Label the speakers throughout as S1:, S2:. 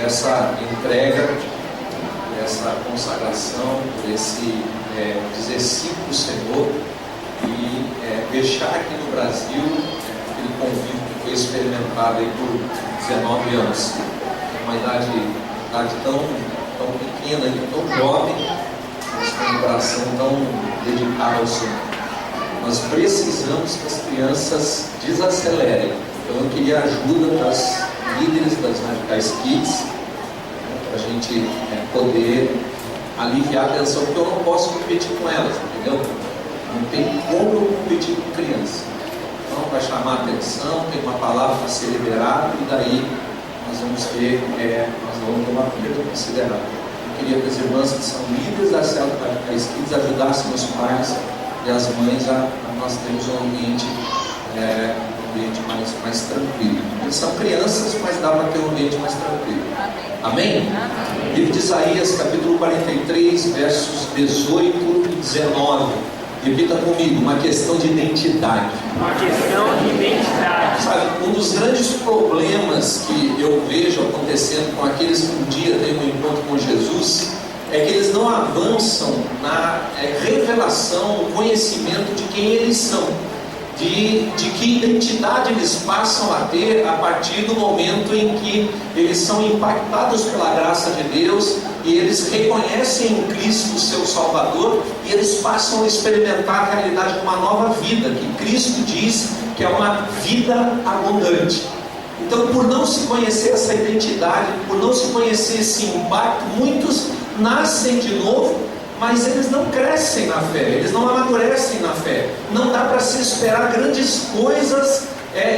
S1: essa entrega, por essa consagração, por esse dizer sim para o Senhor e deixar aqui no Brasil aquele convívio que foi experimentado aí por 19 anos. Uma idade tão pequena, tão jovem, mas com um coração tão dedicado ao Senhor. Nós precisamos que as crianças desacelerem. Então eu queria a ajuda das líderes das Radicais Kids, para a gente poder aliviar a tensão, porque eu não posso competir com elas, entendeu? Não tem como eu competir com criança. Então vai chamar a atenção, tem uma palavra para ser liberada, e daí nós vamos tomar tudo considerado. Eu queria que as irmãs que são líderes das células Radicais Kids ajudassem os pais e as mães a nós termos um ambiente mais tranquilo. Eles são crianças, mas dá para ter um ambiente mais tranquilo. Amém? Amém? Livro de Isaías, capítulo 43, versos 18 e 19. Repita comigo, uma questão de identidade.
S2: Uma questão de identidade.
S1: Sabe, um dos grandes problemas que eu vejo acontecendo com aqueles que um dia têm um encontro com Jesus é que eles não avançam na revelação, no conhecimento de quem eles são, de que identidade eles passam a ter a partir do momento em que eles são impactados pela graça de Deus e eles reconhecem em Cristo o seu Salvador e eles passam a experimentar a realidade de uma nova vida, que Cristo diz que é uma vida abundante. Então, por não se conhecer essa identidade, por não se conhecer esse impacto, muitos nascem de novo, mas eles não crescem na fé, eles não amadurecem na fé. Não dá para se esperar grandes coisas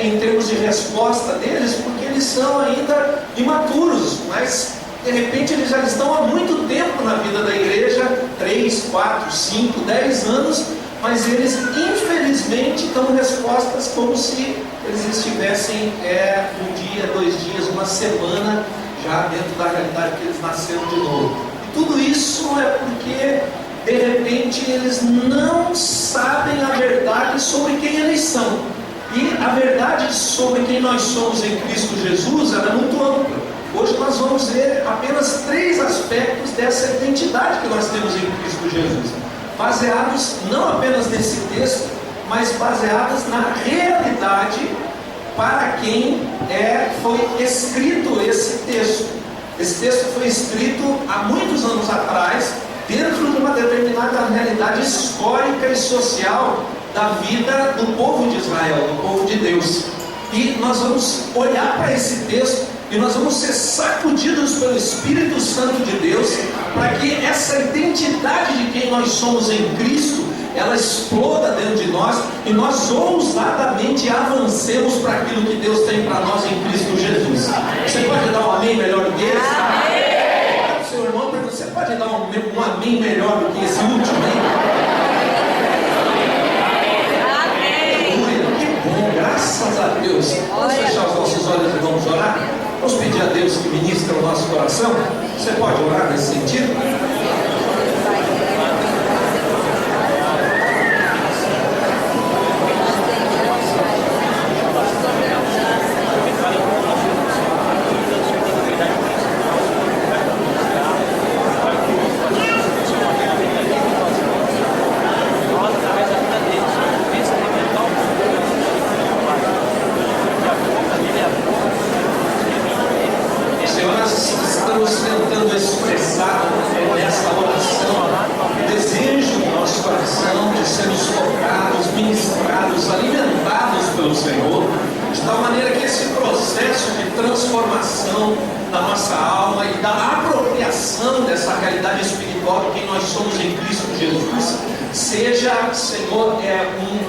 S1: em termos de resposta deles, porque eles são ainda imaturos, mas de repente eles já estão há muito tempo na vida da igreja, 3, 4, 5, 10 anos, mas eles infelizmente dão respostas como se eles estivessem um dia, 2 dias, uma semana já dentro da realidade que eles nasceram de novo. Tudo isso é porque, de repente, eles não sabem a verdade sobre quem eles são. E a verdade sobre quem nós somos em Cristo Jesus, ela é muito ampla. Hoje nós vamos ver apenas 3 aspectos dessa identidade que nós temos em Cristo Jesus, baseados não apenas nesse texto, mas baseados na realidade para quem foi escrito esse texto. Esse texto foi escrito há muitos anos atrás, dentro de uma determinada realidade histórica e social da vida do povo de Israel, do povo de Deus. E nós vamos olhar para esse texto e nós vamos ser sacudidos pelo Espírito Santo de Deus, para que essa identidade de quem nós somos em Cristo, ela exploda dentro de nós e nós ousadamente avancemos para aquilo que Deus tem para nós em Cristo Jesus. Você pode dar um amém melhor do que esse? Amém! Seu irmão, você pode dar um amém melhor do que esse último, hein? Amém! Que bom, graças a Deus. Vamos fechar os nossos olhos e vamos orar? Vamos pedir a Deus que ministre o nosso coração. Você pode orar nesse sentido? Estamos tentando expressar nessa oração o desejo do nosso coração de sermos tocados, ministrados, alimentados pelo Senhor, de tal maneira que esse processo de transformação da nossa alma e da apropriação dessa realidade espiritual de quem nós somos em Cristo Jesus seja, Senhor,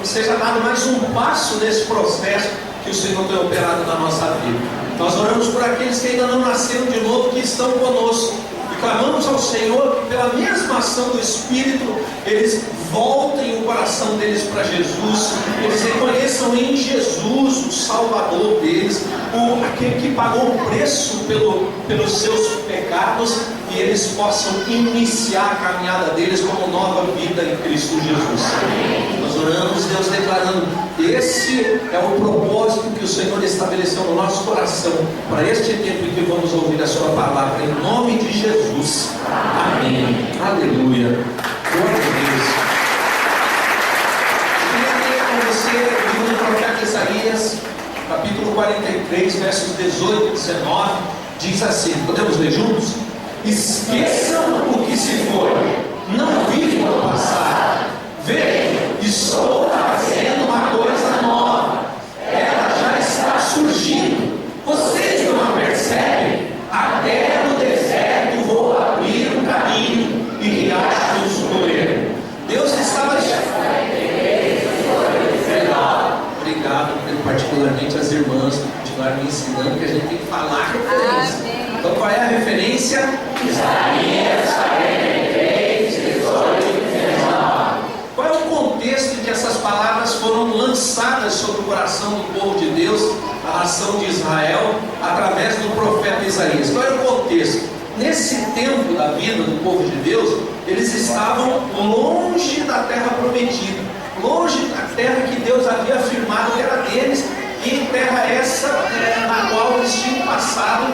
S1: seja dado mais um passo nesse processo que o Senhor tem operado na nossa vida. Nós oramos por aqueles que ainda não nasceram de novo, que estão conosco, e clamamos ao Senhor que pela mesma ação do Espírito eles voltem o coração deles para Jesus, eles reconheçam em Jesus o Salvador deles, aquele que pagou o preço pelos seus pecados, e eles possam iniciar a caminhada deles como nova vida em Cristo Jesus. Nós oramos, Deus, declarando: esse é o propósito que o Senhor estabeleceu no nosso coração para este tempo em que vamos ouvir a sua palavra. palavra, em nome de Jesus. Amém. Aleluia. Glória a Deus. Eu queria ler com você o livro do profeta Isaías, capítulo 43, versos 18 e 19, diz assim, podemos ler juntos? Esqueçam o que se foi, não vivam o passado. Vejam, estou fazendo uma coisa nova, ela já está surgindo. Vocês não a percebem? Até no deserto vou abrir um caminho e riachos correr. Deus estava obrigado, particularmente as irmãs que continuaram me ensinando que a gente tem que falar a referência. Então qual é a referência? Isaías 43, 18 e 19. Qual é o contexto em que essas palavras foram lançadas sobre o coração do povo de Deus, a nação de Israel, através do profeta Isaías? Qual era o contexto? Nesse tempo da vida do povo de Deus, eles estavam longe da terra prometida, longe da terra que Deus havia afirmado que era deles, e terra essa na qual eles tinham passado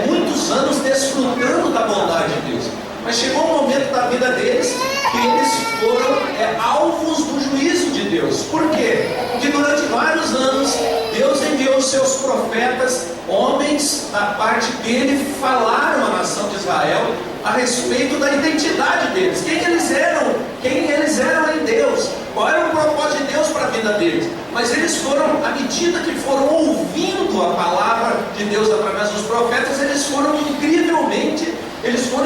S1: muitos anos desfrutando da bondade de Deus. Mas chegou um momento da vida deles que eles foram alvos do juízo de Deus. Por quê? Porque durante vários anos Deus enviou os seus profetas, homens da parte dele, falaram à nação de Israel a respeito da identidade deles, quem eles eram em Deus, qual era o propósito de Deus para a vida deles. Mas eles foram, à medida que foram ouvindo a palavra de Deus através dos profetas, eles foram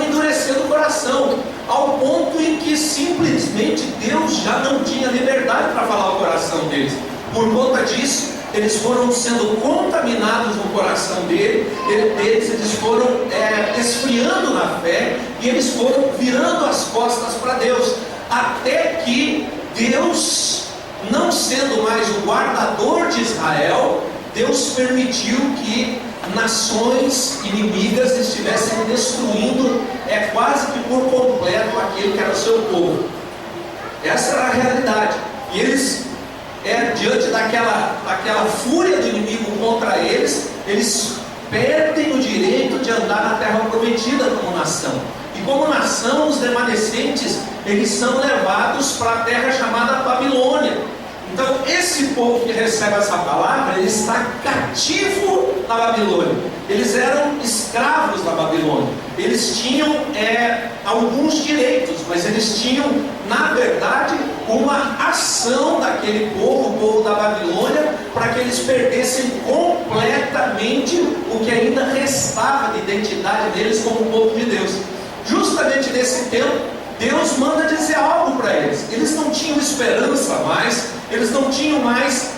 S1: endurecendo o coração, ao ponto em que simplesmente Deus já não tinha liberdade para falar o coração deles. Por conta disso, eles foram sendo contaminados no coração deles, eles foram esfriando na fé, e eles foram virando as costas para Deus, até que Deus, não sendo mais o guardador de Israel, Deus permitiu que nações inimigas estivessem destruindo quase que por completo aquele que era o seu povo. Essa era a realidade. E eles, diante daquela fúria do inimigo contra eles, eles perdem o direito de andar na terra prometida como nação. E como nação, os remanescentes, eles são levados para a terra chamada Babilônia. Então esse povo que recebe essa palavra, ele está cativo na Babilônia. Eles eram escravos da Babilônia. Eles tinham alguns direitos, mas eles tinham, na verdade, uma ação daquele povo, o povo da Babilônia, para que eles perdessem completamente o que ainda restava de identidade deles como povo de Deus. Justamente nesse tempo, Deus manda dizer algo para eles. Eles não tinham esperança mais, eles não tinham mais,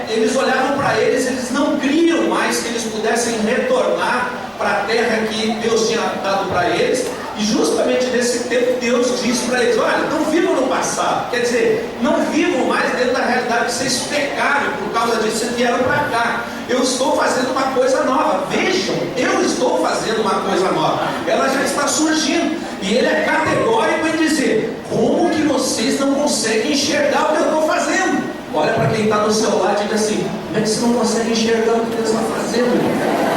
S1: eles olhavam para eles não criam mais que eles pudessem retornar para a terra que Deus tinha dado para eles. E justamente nesse tempo Deus diz para eles: olha, não vivam no passado, quer dizer, não vivam mais dentro da realidade que vocês pecaram, por causa disso vocês vieram para cá. Eu estou fazendo uma coisa nova, vejam, eu estou fazendo uma coisa nova, ela já está surgindo. E ele é categórico em dizer: como que vocês não conseguem enxergar o que eu estou fazendo? Olha para quem está do seu lado e diz assim: como é que você não consegue enxergar o que Deus está fazendo?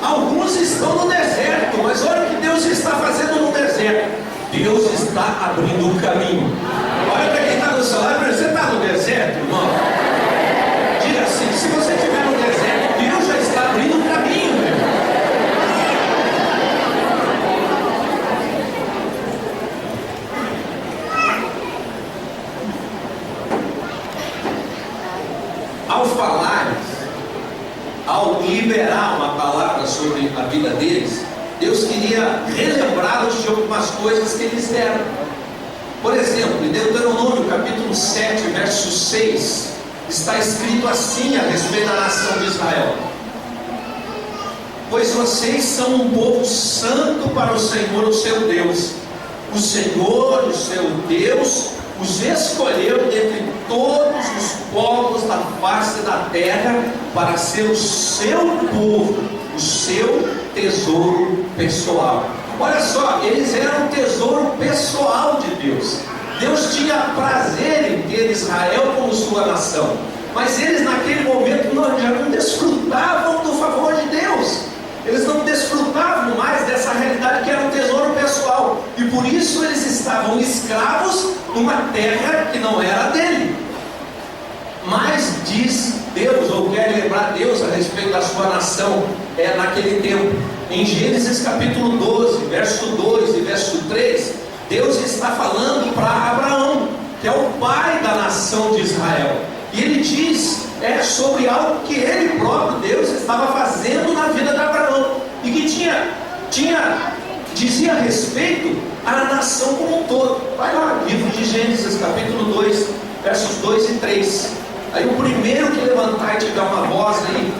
S1: Alguns estão no deserto, mas olha o que Deus está fazendo no deserto. Deus está abrindo um caminho. Olha para quem está do seu lado: você está no deserto, irmão? Diga assim: se você estiver no deserto, Deus já está abrindo um caminho, meu. Ao falar, ao liberar uma palavra sobre a vida deles, Deus queria relembrá-los de algumas coisas que eles deram. Por exemplo, em Deuteronômio capítulo 7, verso 6, está escrito assim a respeito da nação de Israel: pois vocês são um povo santo para o Senhor, o seu Deus. O Senhor, o seu Deus, os escolheu dentre todos os povos da face da terra para ser o seu povo, o seu tesouro pessoal. Olha só, eles eram o tesouro pessoal de Deus. Deus tinha prazer em ter Israel como sua nação. mas eles naquele momento já não desfrutavam do favor de Deus. Eles não desfrutavam mais dessa realidade que era um tesouro pessoal, e por isso eles estavam escravos numa terra que não era dele. Mas diz Deus, ou quer lembrar Deus a respeito da sua nação naquele tempo, em Gênesis capítulo 12, verso 2 e verso 3, Deus está falando para Abraão, que é o pai da nação de Israel, e ele diz sobre algo que ele próprio, Deus, estava fazendo na vida de Abraão, e que dizia respeito à nação como um todo. Vai lá, livro de Gênesis capítulo 2, versos 2 e 3. Aí o primeiro que levantar e tiver uma voz aí,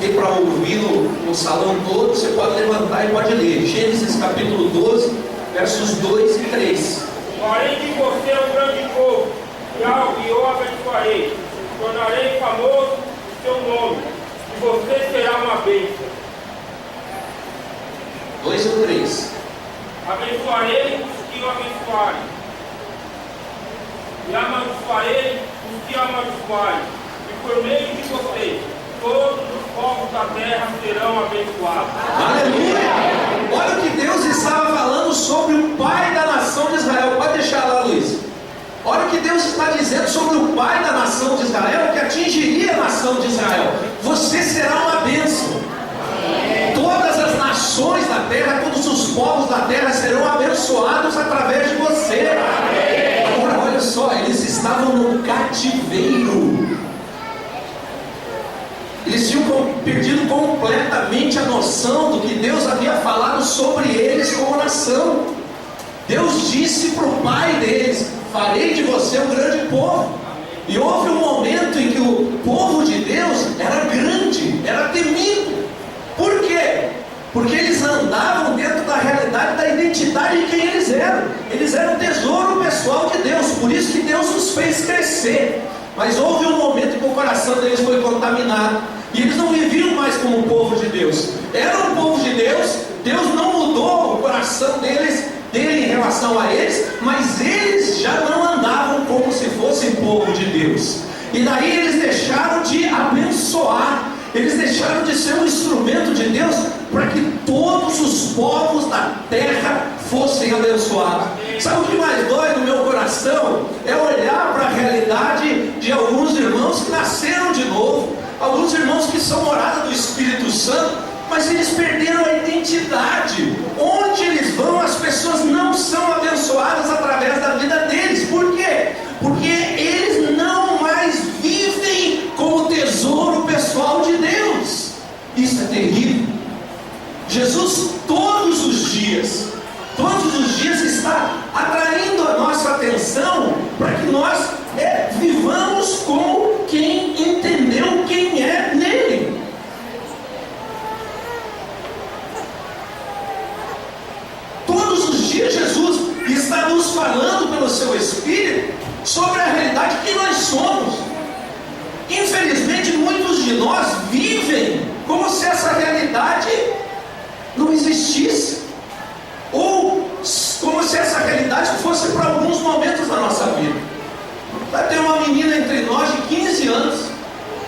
S1: que para ouvir no salão todo, você pode levantar e pode ler. Gênesis capítulo 12, versos 2 e 3.
S3: Farei de você um grande povo, e eu abençoarei, tornarei famoso o seu nome, e você será uma bênção.
S1: 2 e 3.
S3: Abençoarei os que o abençoarem, e amaldiçoarei os que amaldiçoarem, e por meio de você, todos os povos da terra serão abençoados.
S1: Aleluia! Olha o que Deus estava falando sobre o pai da nação de Israel. Pode deixar lá, Luiz. Olha o que Deus está dizendo sobre o pai da nação de Israel, que atingiria a nação de Israel. Você será uma bênção. Todas as nações da terra, todos os povos da terra serão abençoados através de você. Agora olha só, eles estavam no cativeiro. Eles tinham perdido completamente a noção do que Deus havia falado sobre eles como nação. Deus disse para o pai deles: farei de você um grande povo. E houve um momento em que o povo de Deus era grande, era temido. Por quê? Porque eles andavam dentro da realidade da identidade de quem eles eram. Eles eram o tesouro pessoal de Deus, por isso que Deus os fez crescer. Mas houve um momento em que o coração deles foi contaminado, e eles não viviam mais como o povo de Deus. Eram o povo de Deus, Deus não mudou o coração dele em relação a eles, mas eles já não andavam como se fossem povo de Deus. E daí eles deixaram de abençoar, eles deixaram de ser um instrumento de Deus para que todos os povos da terra fossem abençoados. Sabe o que mais dói no meu coração? É olhar para a realidade de alguns irmãos que nasceram de novo, alguns irmãos que são morada do Espírito Santo, mas eles perderam a identidade. Onde eles vão, as pessoas não são abençoadas através da vida deles. Por quê? Porque eles não mais vivem como tesouro pessoal de Deus. Isso é terrível. Jesus todos os dias está atraindo a nossa atenção para que nós vivamos como quem entendeu quem é nele. Todos os dias Jesus está nos falando pelo seu Espírito sobre a realidade que nós somos. Infelizmente, muitos de nós vivem como se essa realidade não existisse, ou como se essa realidade fosse para alguns momentos da nossa vida. Vai ter uma menina entre nós de 15 anos,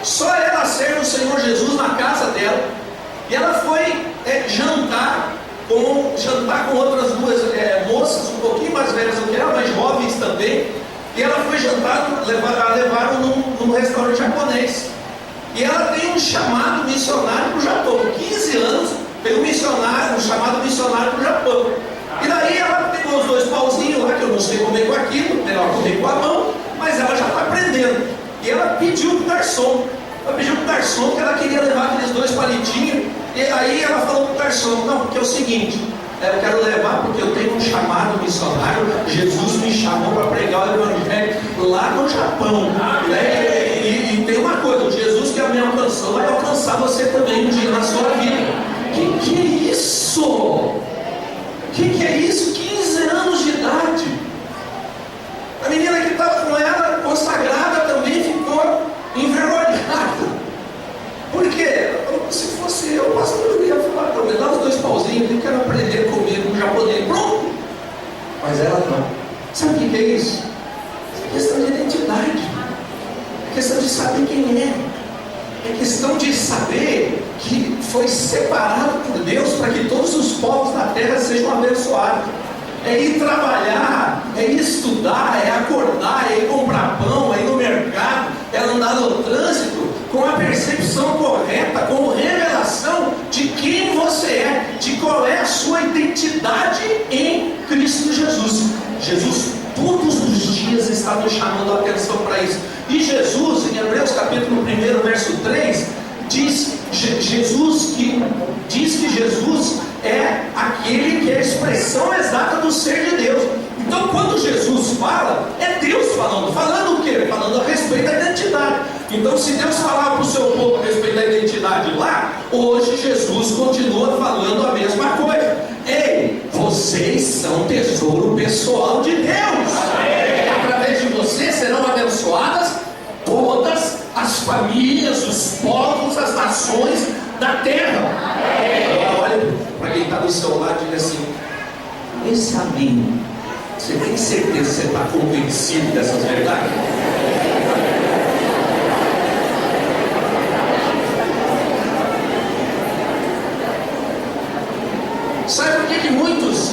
S1: só ela serve o Senhor Jesus na casa dela, e ela foi jantar com outras duas moças um pouquinho mais velhas do que ela, mas jovens também, e ela foi jantar, levaram num restaurante japonês, e ela tem um chamado missionário para o Japão. 15 anos, tem um chamado missionário para o Japão. E daí ela pegou os 2 pauzinhos lá, que eu não sei comer com aquilo, ela comer com a mão, mas ela já está aprendendo. E ela pediu para o garçom, que ela queria levar aqueles 2 palitinhos. E aí ela falou para o garçom: não, porque é o seguinte, eu quero levar porque eu tenho um chamado missionário, Jesus me chamou para pregar o evangelho lá no Japão, e tem uma coisa, Jesus que me alcançou vai alcançar você também um dia na sua vida. Que é isso? Que é isso? 15 anos de idade. A menina que estava com ela, consagrada, também ficou envergonhada. Por quê? Se fosse eu, o pastor, eu ia falar: não, me dá os 2 pauzinhos, eu quero aprender comigo no japonês. Pronto! Mas ela não. Sabe o que é isso? É questão de identidade. É quem é. É questão de saber que foi separado por Deus para que todos os povos da terra sejam abençoados. É ir trabalhar, é ir estudar, é acordar, é ir comprar pão, é ir no mercado, é andar no trânsito com a percepção correta, com revelação de quem você é, de qual é a sua identidade em Cristo Jesus. Jesus todos os dias está nos chamando a atenção para isso. E Jesus, em Hebreus capítulo 1, verso 3, diz que Jesus é aquele que é a expressão exata do ser de Deus. Então quando Jesus fala, é Deus falando. Falando o quê? Falando a respeito da identidade. Então se Deus falava para o seu povo a respeito da identidade lá, hoje Jesus continua falando a mesma coisa. Ei, vocês são tesouro pessoal de Deus. Através de vocês serão abençoadas todas as famílias, os povos, as nações da terra. Agora olha para quem está do seu lado e diz assim: esse amém, você tem certeza que você está convencido dessas verdades? Sabe por que muitos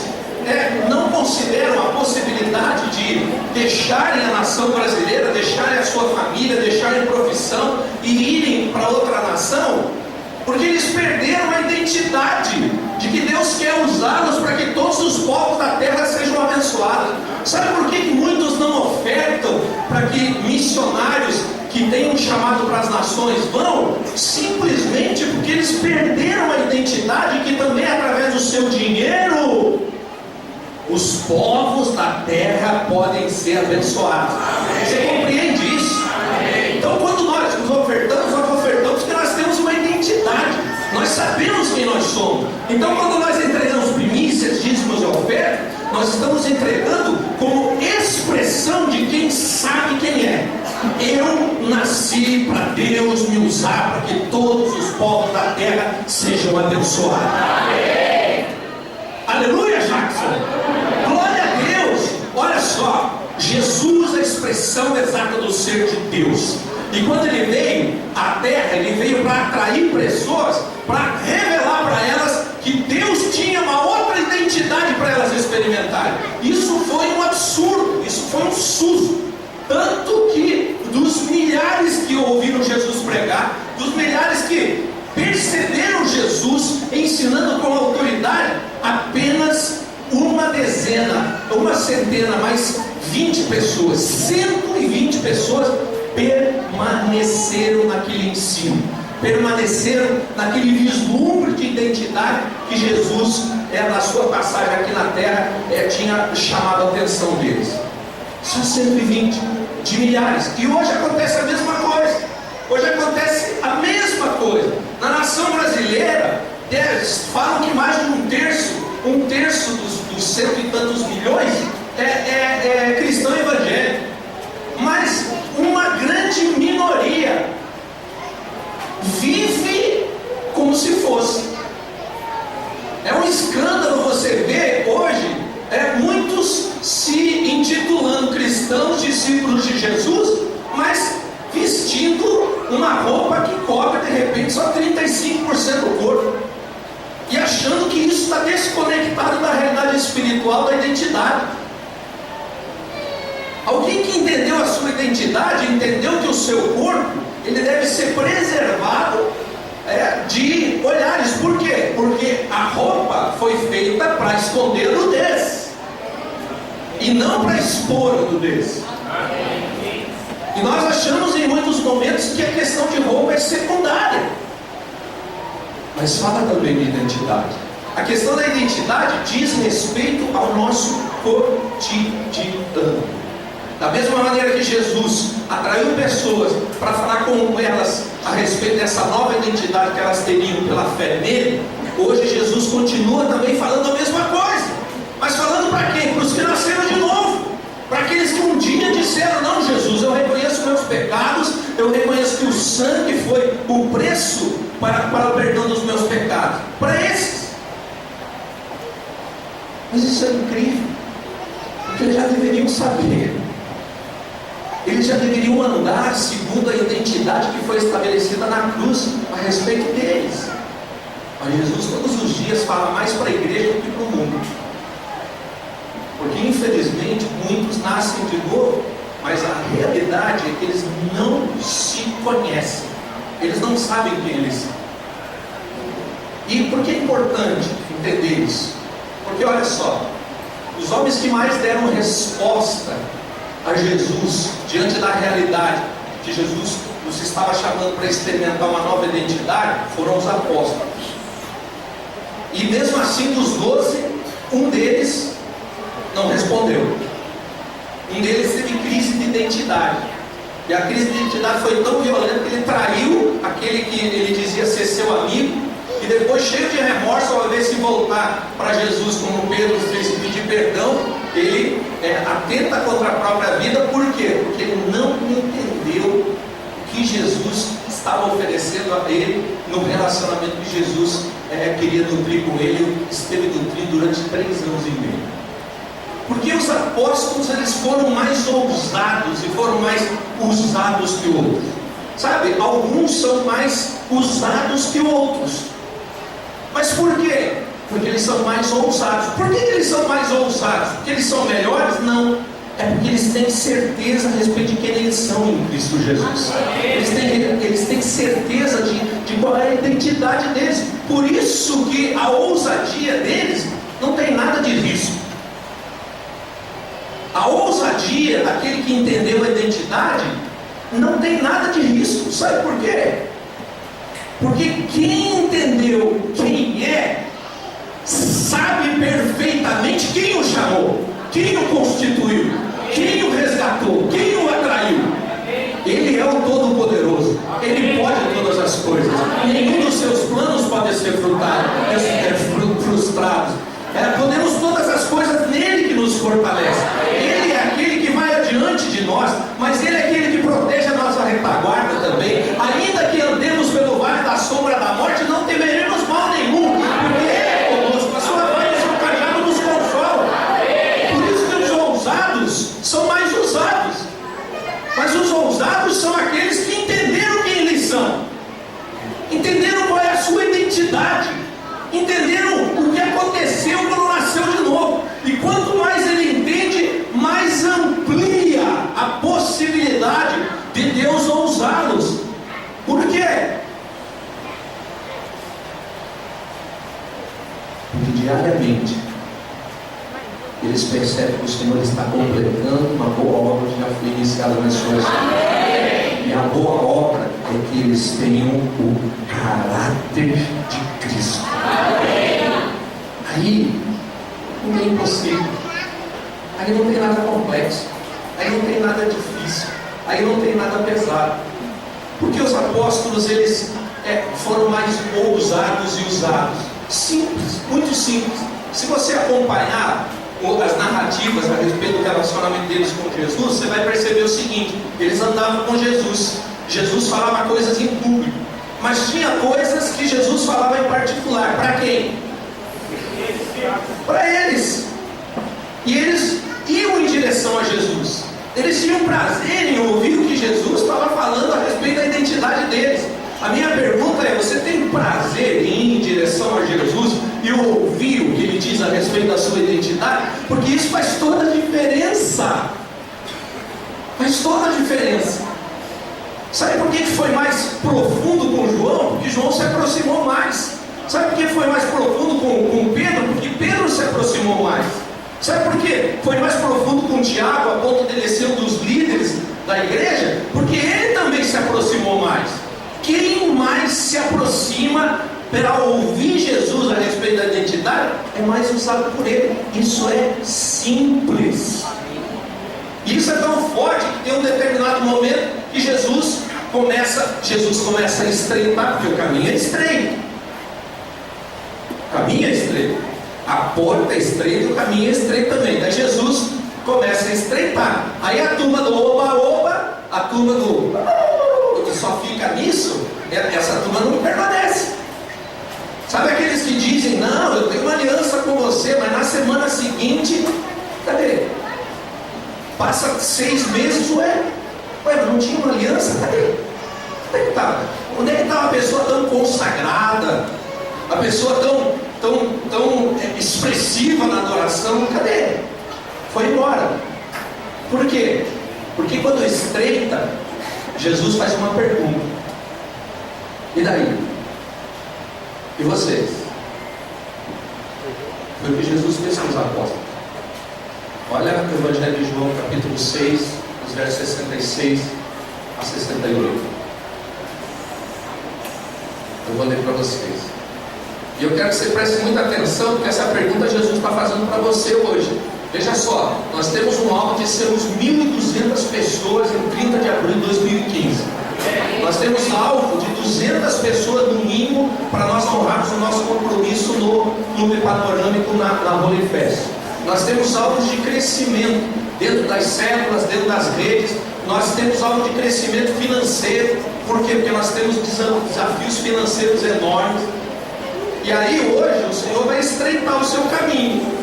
S1: não consideram a possibilidade de deixarem a nação brasileira, deixarem a sua família, deixarem profissão e irem para outra nação? Porque eles perderam a identidade de que Deus quer usá-los para que todos os povos da terra sejam abençoados. Sabe por que muitos não ofertam para que missionários que têm um chamado para as nações vão? Simplesmente porque eles perderam a identidade que também através do seu dinheiro os povos da terra podem ser abençoados. Você compreende isso? Então quando nós ofertamos porque nós temos uma identidade, nós sabemos quem nós somos. Então quando nós entregamos primícias, dízimos e ofertas, nós estamos entregando como expressão de quem sabe quem é. Eu nasci para Deus me usar para que todos os povos da terra sejam abençoados. Aleluia, Jackson. Glória a Deus. Olha só, Jesus é a expressão exata do ser de Deus. E quando ele veio à terra, ele veio para atrair pessoas, para revelar para elas que Deus tinha uma outra identidade para elas experimentarem. Isso foi um absurdo, isso foi um susto. Tanto que dos milhares que ouviram Jesus pregar, dos milhares que perceberam Jesus ensinando com autoridade, apenas uma centena, mais 20 pessoas, 120 pessoas permaneceram naquele ensino, permaneceram naquele vislumbre de identidade que Jesus, na sua passagem aqui na terra, tinha chamado a atenção deles. Só 120 de milhares. E hoje acontece a mesma coisa. Hoje acontece a mesma coisa. Na nação brasileira, falam que mais de um terço dos cento e tantos milhões é cristão evangélico. Mas uma grande minoria vive como se fosse. É um escândalo você ver hoje muitos se intitulando cristãos, discípulos de Jesus, mas vestindo uma roupa que cobre de repente só 35% do corpo, e achando que isso está desconectado da realidade espiritual, da identidade. Alguém que entendeu a sua identidade, entendeu que o seu corpo ele deve ser preservado de olhares. Por quê? Porque a roupa foi feita para esconder a nudez e não para expor a nudez. E nós achamos em muitos momentos que a questão de roupa é secundária, mas fala também de identidade. A questão da identidade diz respeito ao nosso cotidiano. Da mesma maneira que Jesus atraiu pessoas para falar com elas a respeito dessa nova identidade que elas teriam pela fé nele, hoje Jesus continua também falando a mesma coisa. Mas falando para quem? Para os que nasceram de novo. Para aqueles que um dia disseram: não, Jesus, eu reconheço meus pecados, eu reconheço que o sangue foi o preço para o perdão dos meus pecados. Para esses. Mas isso é incrível, porque eles já deveriam saber Eles já deveriam andar segundo a identidade que foi estabelecida na cruz a respeito deles. Mas Jesus todos os dias fala mais para a igreja do que para o mundo. Porque infelizmente muitos nascem de novo, mas a realidade é que eles não se conhecem. Eles não sabem quem eles são. E por que é importante entender isso? Porque olha só, os homens que mais deram resposta a Jesus diante da realidade que Jesus nos estava chamando para experimentar uma nova identidade foram os apóstolos. E mesmo assim, dos 12, um deles não respondeu. Um deles teve crise de identidade. E a crise de identidade foi tão violenta que ele traiu aquele que ele dizia ser seu amigo. E depois, cheio de remorso, ao invés de voltar para Jesus, como Pedro fez, pedir perdão, ele atenta contra a própria vida. Por quê? Porque ele não entendeu o que Jesus estava oferecendo a ele no relacionamento que Jesus queria nutrir com ele. Esteve nutrindo durante 3 anos e meio. Porque os apóstolos, eles foram mais ousados e foram mais usados que outros. Sabe, alguns são mais usados que outros. Mas por quê? Porque eles são mais ousados. Por que eles são mais ousados? Porque eles são melhores? Não. É porque eles têm certeza a respeito de quem eles são em Cristo Jesus. Eles têm certeza de qual é a identidade deles. Por isso que a ousadia deles não tem nada de risco. A ousadia daquele que entendeu a identidade não tem nada de risco. Sabe por quê? Porque quem entendeu quem é, sabe perfeitamente quem o chamou, quem o constituiu, quem o resgatou, quem o atraiu. Ele é o Todo-Poderoso. Ele pode todas as coisas. Nenhum dos seus planos pode ser frustrado. Podemos todas as coisas nele que nos fortalece. Ele é aquele que vai adiante de nós, mas ele é aquele que protege a nossa retaguarda também. Ainda que andemos pelo vale da sombra da morte, não temeremos mal nenhum, porque ele é conosco. A sua vara e o seu cajado nos consolam. Por isso que os ousados são mais ousados. Mas os ousados são aqueles que entenderam quem eles são, entenderam qual é a sua identidade, entenderam o que aconteceu quando nasceu de novo. E quanto mais ele entende, mais amplia a possibilidade de Deus ousá-los. Por quê? Porque diariamente eles percebem que o Senhor está completando uma boa obra que já foi iniciada nas suas vidas. E a boa obra é que eles tenham o caráter de Cristo. Aí não tem impossível. Aí não tem nada complexo. Aí não tem nada difícil. Aí não tem nada pesado. Porque os apóstolos, eles foram mais ousados e usados. Simples, muito simples. Se você acompanhar as narrativas a respeito do relacionamento deles com Jesus, você vai perceber o seguinte: eles andavam com Jesus. Jesus falava coisas em público, mas tinha coisas que Jesus falava em particular. Para quem? Para eles. E eles iam em direção a Jesus. Eles tinham prazer em ouvir o que Jesus estava falando a respeito da identidade deles. A minha pergunta é: você tem prazer em ir em direção a Jesus e ouvir o que ele diz a respeito da sua identidade? Porque isso faz toda a diferença. Faz toda a diferença. Sabe por que foi mais profundo com João? Porque João se aproximou mais. Sabe por que foi mais profundo com Pedro? Porque Pedro se aproximou mais. Sabe por que foi mais profundo com Tiago, a ponto de ele ser um dos líderes da igreja? Porque ele também se aproximou mais. Quem mais se aproxima para ouvir Jesus a respeito da identidade é mais usado por ele. Isso é simples. Isso é tão forte que tem um determinado momento que Jesus começa a estreitar, porque o caminho é estreito. O caminho é estreito. A porta é estreita, o caminho é estreito também. Daí Jesus começa a estreitar. Aí a turma do oba-oba, a turma do que só fica nisso, essa turma não permanece. Sabe aqueles que dizem: não, eu tenho uma aliança com você, mas na semana seguinte, cadê? Passa 6 meses, Ué, mas não tinha uma aliança? Cadê? Onde é que estava? Onde é que estava a pessoa tão consagrada? A pessoa tão expressiva na adoração? Cadê? Foi embora. Por quê? Porque quando estreita, Jesus faz uma pergunta. E daí? E vocês? Foi o que Jesus fez com os apóstolos. Olha o Evangelho de João, capítulo 6, os versos 66 a 68. Eu vou ler para vocês. E eu quero que você preste muita atenção, porque essa pergunta Jesus está fazendo para você hoje. Veja só, nós temos um alvo de sermos 1.200 pessoas em 30 de abril de 2015. Nós temos alvo de 200 pessoas no mínimo para nós honrarmos o nosso compromisso no Clube Panorâmico na Holy Fest. Nós temos alvos de crescimento dentro das células, dentro das redes. Nós temos alvo de crescimento financeiro. Por quê? Porque nós temos desafios financeiros enormes. E aí hoje o Senhor vai estreitar o seu caminho.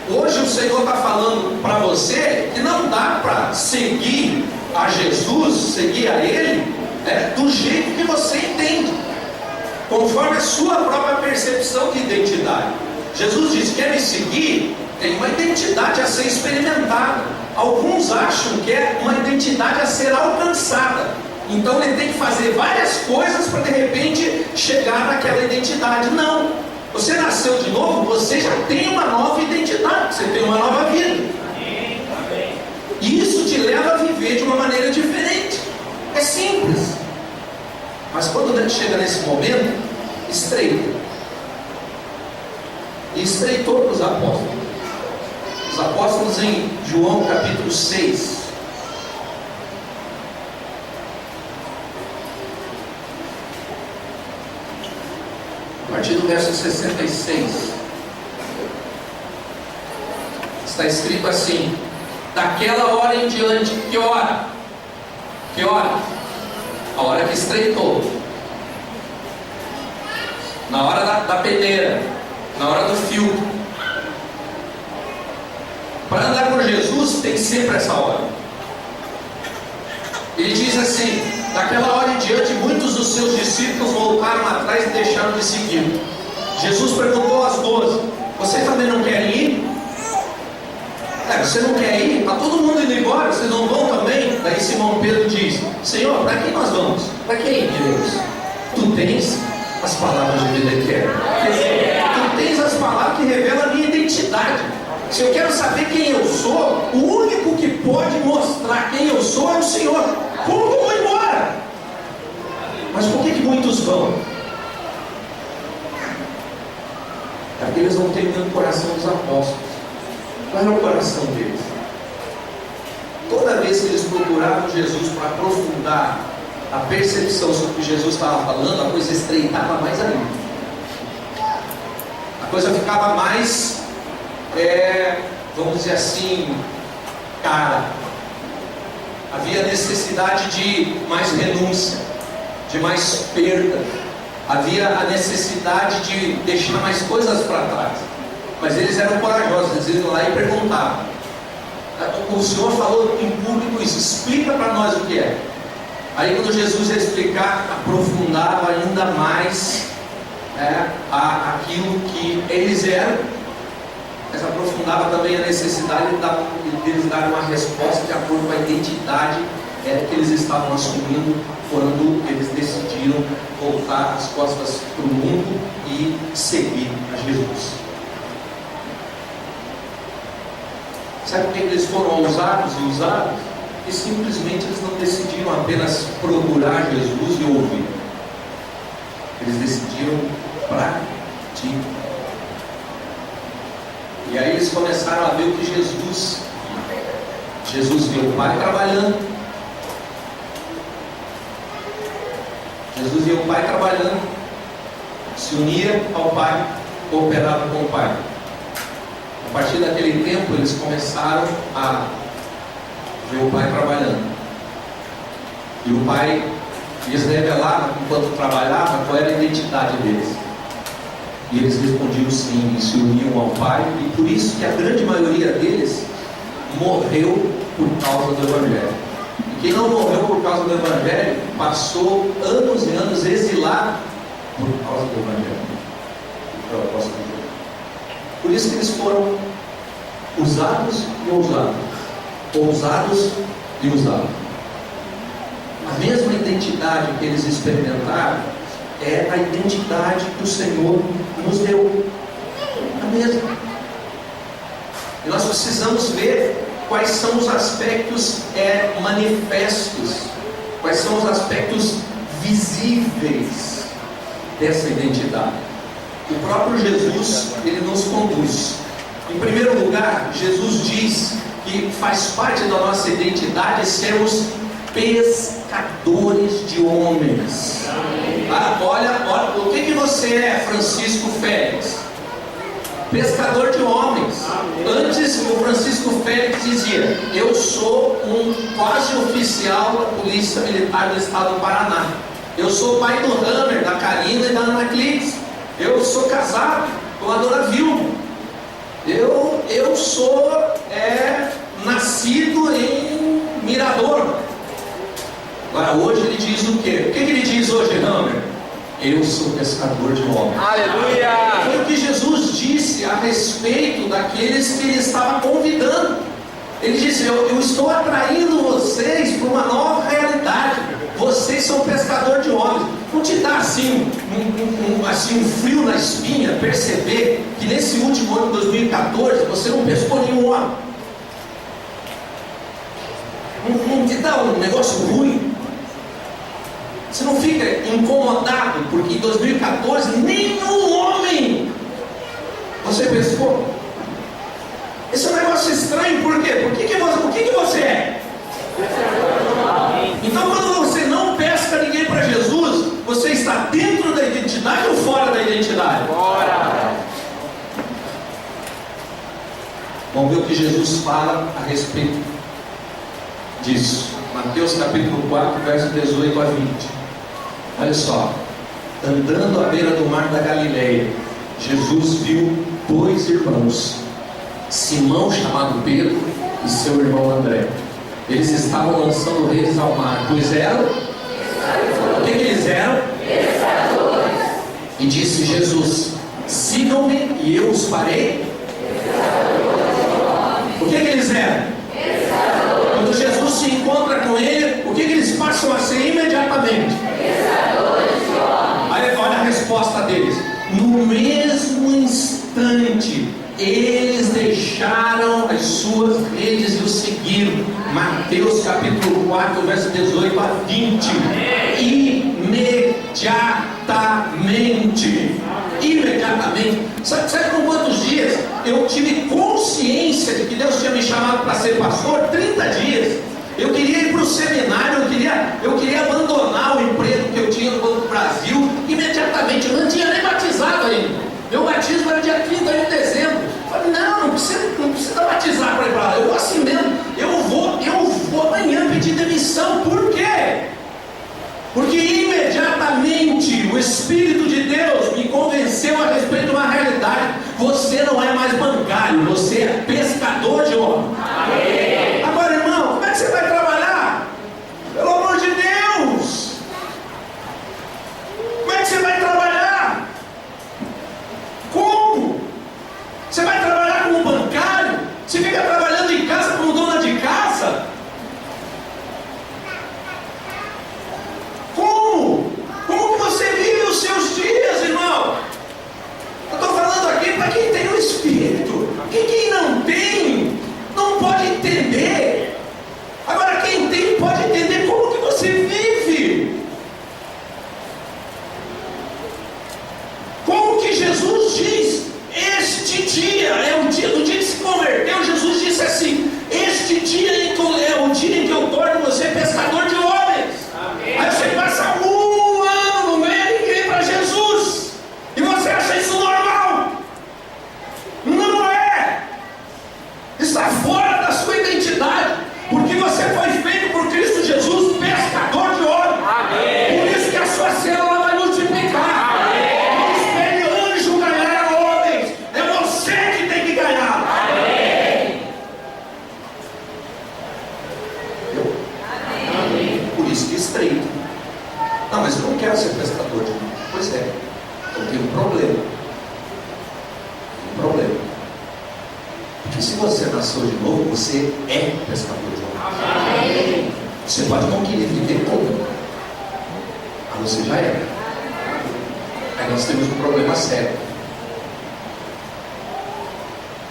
S1: Hoje o Senhor está falando para você que não dá para seguir a Jesus, seguir a Ele, do jeito que você entende, conforme a sua própria percepção de identidade. Jesus diz: quer me seguir? Tem uma identidade a ser experimentada. Alguns acham que é uma identidade a ser alcançada. Então ele tem que fazer várias coisas para de repente chegar naquela identidade. Não. Você nasceu de novo, você já tem uma nova identidade, você tem uma nova vida. E isso te leva a viver de uma maneira diferente. É simples. Mas quando a gente chega nesse momento, estreita. E estreitou para os apóstolos. Os apóstolos em João capítulo 6. A partir do verso 66. Está escrito assim: daquela hora em diante. Que hora? Que hora? A hora que estreitou. Na hora da peneira. Na hora do filtro. Para andar com Jesus tem sempre essa hora. Ele diz assim: daquela hora em diante muitos dos seus discípulos voltaram atrás e deixaram de seguir. Jesus perguntou às 12: vocês também não querem ir? Você não quer ir? Está todo mundo indo embora, vocês não vão também? Daí Simão Pedro diz: Senhor, para quem nós vamos? Para quem iremos? Tu tens as palavras de vida eterna. Tu tens as palavras que revelam a minha identidade. Se eu quero saber quem eu sou, o único que pode mostrar quem eu sou é o Senhor. Como eu vou embora? Mas por que muitos vão? É porque eles não têm o mesmo coração dos apóstolos. Qual era o coração deles? Toda vez que eles procuravam Jesus para aprofundar a percepção sobre o que Jesus estava falando, a coisa estreitava mais ainda. A coisa ficava mais, vamos dizer assim, cara. Havia necessidade de mais renúncia, de mais perda. Havia a necessidade de deixar mais coisas para trás. Mas eles eram corajosos, eles iam lá e perguntavam: o Senhor falou em público isso, explica para nós o que é. Aí quando Jesus ia explicar, aprofundava ainda mais aquilo que eles eram, mas aprofundava também a necessidade deles darem uma resposta de acordo com a identidade que eles estavam assumindo quando eles decidiram voltar as costas para o mundo e seguir a Jesus. Sabe por que eles foram ousados e usados? Porque simplesmente eles não decidiram apenas procurar Jesus e ouvir. Eles decidiram praticar. E aí eles começaram a ver o que Jesus viu o Pai trabalhando. Jesus via o Pai trabalhando, se unia ao Pai, cooperava com o Pai. A partir daquele tempo eles começaram a ver o Pai trabalhando. E o Pai lhes revelava, enquanto trabalhava, qual era a identidade deles. E eles respondiam sim, e se uniam ao Pai. E por isso que a grande maioria deles morreu por causa do Evangelho. Quem não morreu por causa do Evangelho passou anos e anos exilado por causa do Evangelho. Por isso que eles foram usados e ousados, ousados e usados. A mesma identidade que eles experimentaram é a identidade que o Senhor nos deu. A mesma. E nós precisamos ver quais são os aspectos manifestos, quais são os aspectos visíveis dessa identidade. O próprio Jesus, ele nos conduz. Em primeiro lugar, Jesus diz que faz parte da nossa identidade sermos pescadores de homens. Olha, o que você é, Francisco Félix? Pescador de homens. Antes, o Francisco Félix dizia: eu sou um quase oficial da Polícia Militar do Estado do Paraná. Eu sou pai do Hammer, da Karina e da Ana Clitz. Eu sou casado com a dona Vilma. Eu sou nascido em Mirador. Agora, hoje ele diz o quê? O que ele diz hoje, Hammer? Eu sou pescador de homens.
S2: Aleluia!
S1: Foi o que Jesus disse a respeito daqueles que ele estava convidando. Ele disse: eu estou atraindo vocês para uma nova realidade. Vocês são pescador de homens. Não te dá assim um frio na espinha perceber que nesse último ano de 2014 você não pescou nenhum homem? Não te dá um negócio ruim? Você não fica incomodado porque em 2014 nenhum homem você pescou? Esse é um negócio estranho, por quê? O que você é? Então, quando você não pesca ninguém para Jesus, você está dentro da identidade ou fora da identidade?
S2: Fora!
S1: Vamos ver o que Jesus fala a respeito disso. Mateus capítulo 4, verso 18 a 20. Olha só: andando à beira do mar da Galileia, Jesus viu dois irmãos, Simão, chamado Pedro, e seu irmão André. Eles estavam lançando redes ao mar, pois eram... O que eles eram? Pescadores. E disse Jesus: sigam-me e eu os farei. O que eles eram? Pescadores. Quando Jesus se encontra com ele, o que eles passam a ser imediatamente? Pescadores de homens. Olha a resposta deles: no mesmo instante eles deixaram as suas redes e o seguiram. Mateus capítulo 4, verso 18 a 20. Imediatamente. Sabe com quantos dias eu tive consciência de que Deus tinha me chamado para ser pastor? 30 dias. Eu queria ir para o seminário, eu queria abandonar o emprego que eu tinha no Banco do Brasil imediatamente. Eu não tinha nem batizado ainda. Meu batismo era dia 30 de dezembro. Eu falei: não precisa batizar para ir para lá. Eu vou assim mesmo. Eu vou amanhã pedir demissão. Por quê? Porque imediatamente o Espírito de Deus me convenceu a respeito de uma realidade. Você não é mais bancário, você é pescador de homens. Amém. Agora, irmão, como é que você vai trabalhar? Pelo amor de Deus! Como é que você vai trabalhar? Como? Você vai trabalhar como bancário? Você fica trabalhando em casa como dona de casa? Como? Como que você vive os seus dias, irmão? Eu estou falando aqui para quem tem o Espírito. Quem não tem, não Não, mas eu não quero ser pescador de homens. Pois é, então tem um problema. Tem um problema. Porque se você nasceu de novo, você é pescador de homens. Você pode não querer viver como, mas você já é. Aí nós temos um problema sério.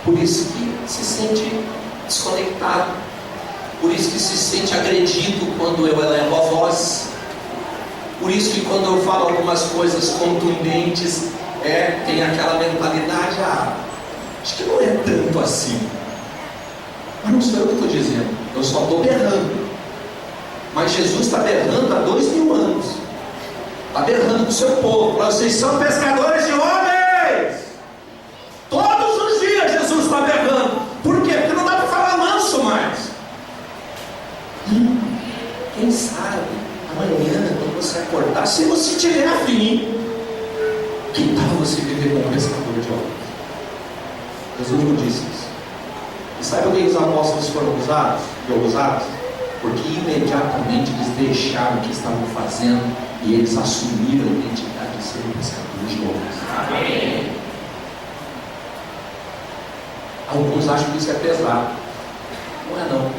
S1: Por isso que se sente desconectado. Por isso que se sente agredido quando eu elevo a voz. Por isso que quando eu falo algumas coisas contundentes, tem aquela mentalidade, acho que não é tanto assim. Mas não sou eu que estou dizendo, eu só estou berrando. Mas Jesus está berrando há 2000 anos. Está berrando para o seu povo. Vocês são pescadores de homens. Todos os dias Jesus está berrando. Por quê? Porque não dá para falar manso mais. Quem sabe amanhã, quando você acordar, se você tiver afim, que tal você viver como pescador de homens? Jesus não disse isso. E sabe o que os apóstolos foram usados? Porque imediatamente eles deixaram o que estavam fazendo e eles assumiram a identidade de serem pescadores de homens. Amém. Alguns acham que isso é pesado. Não é não.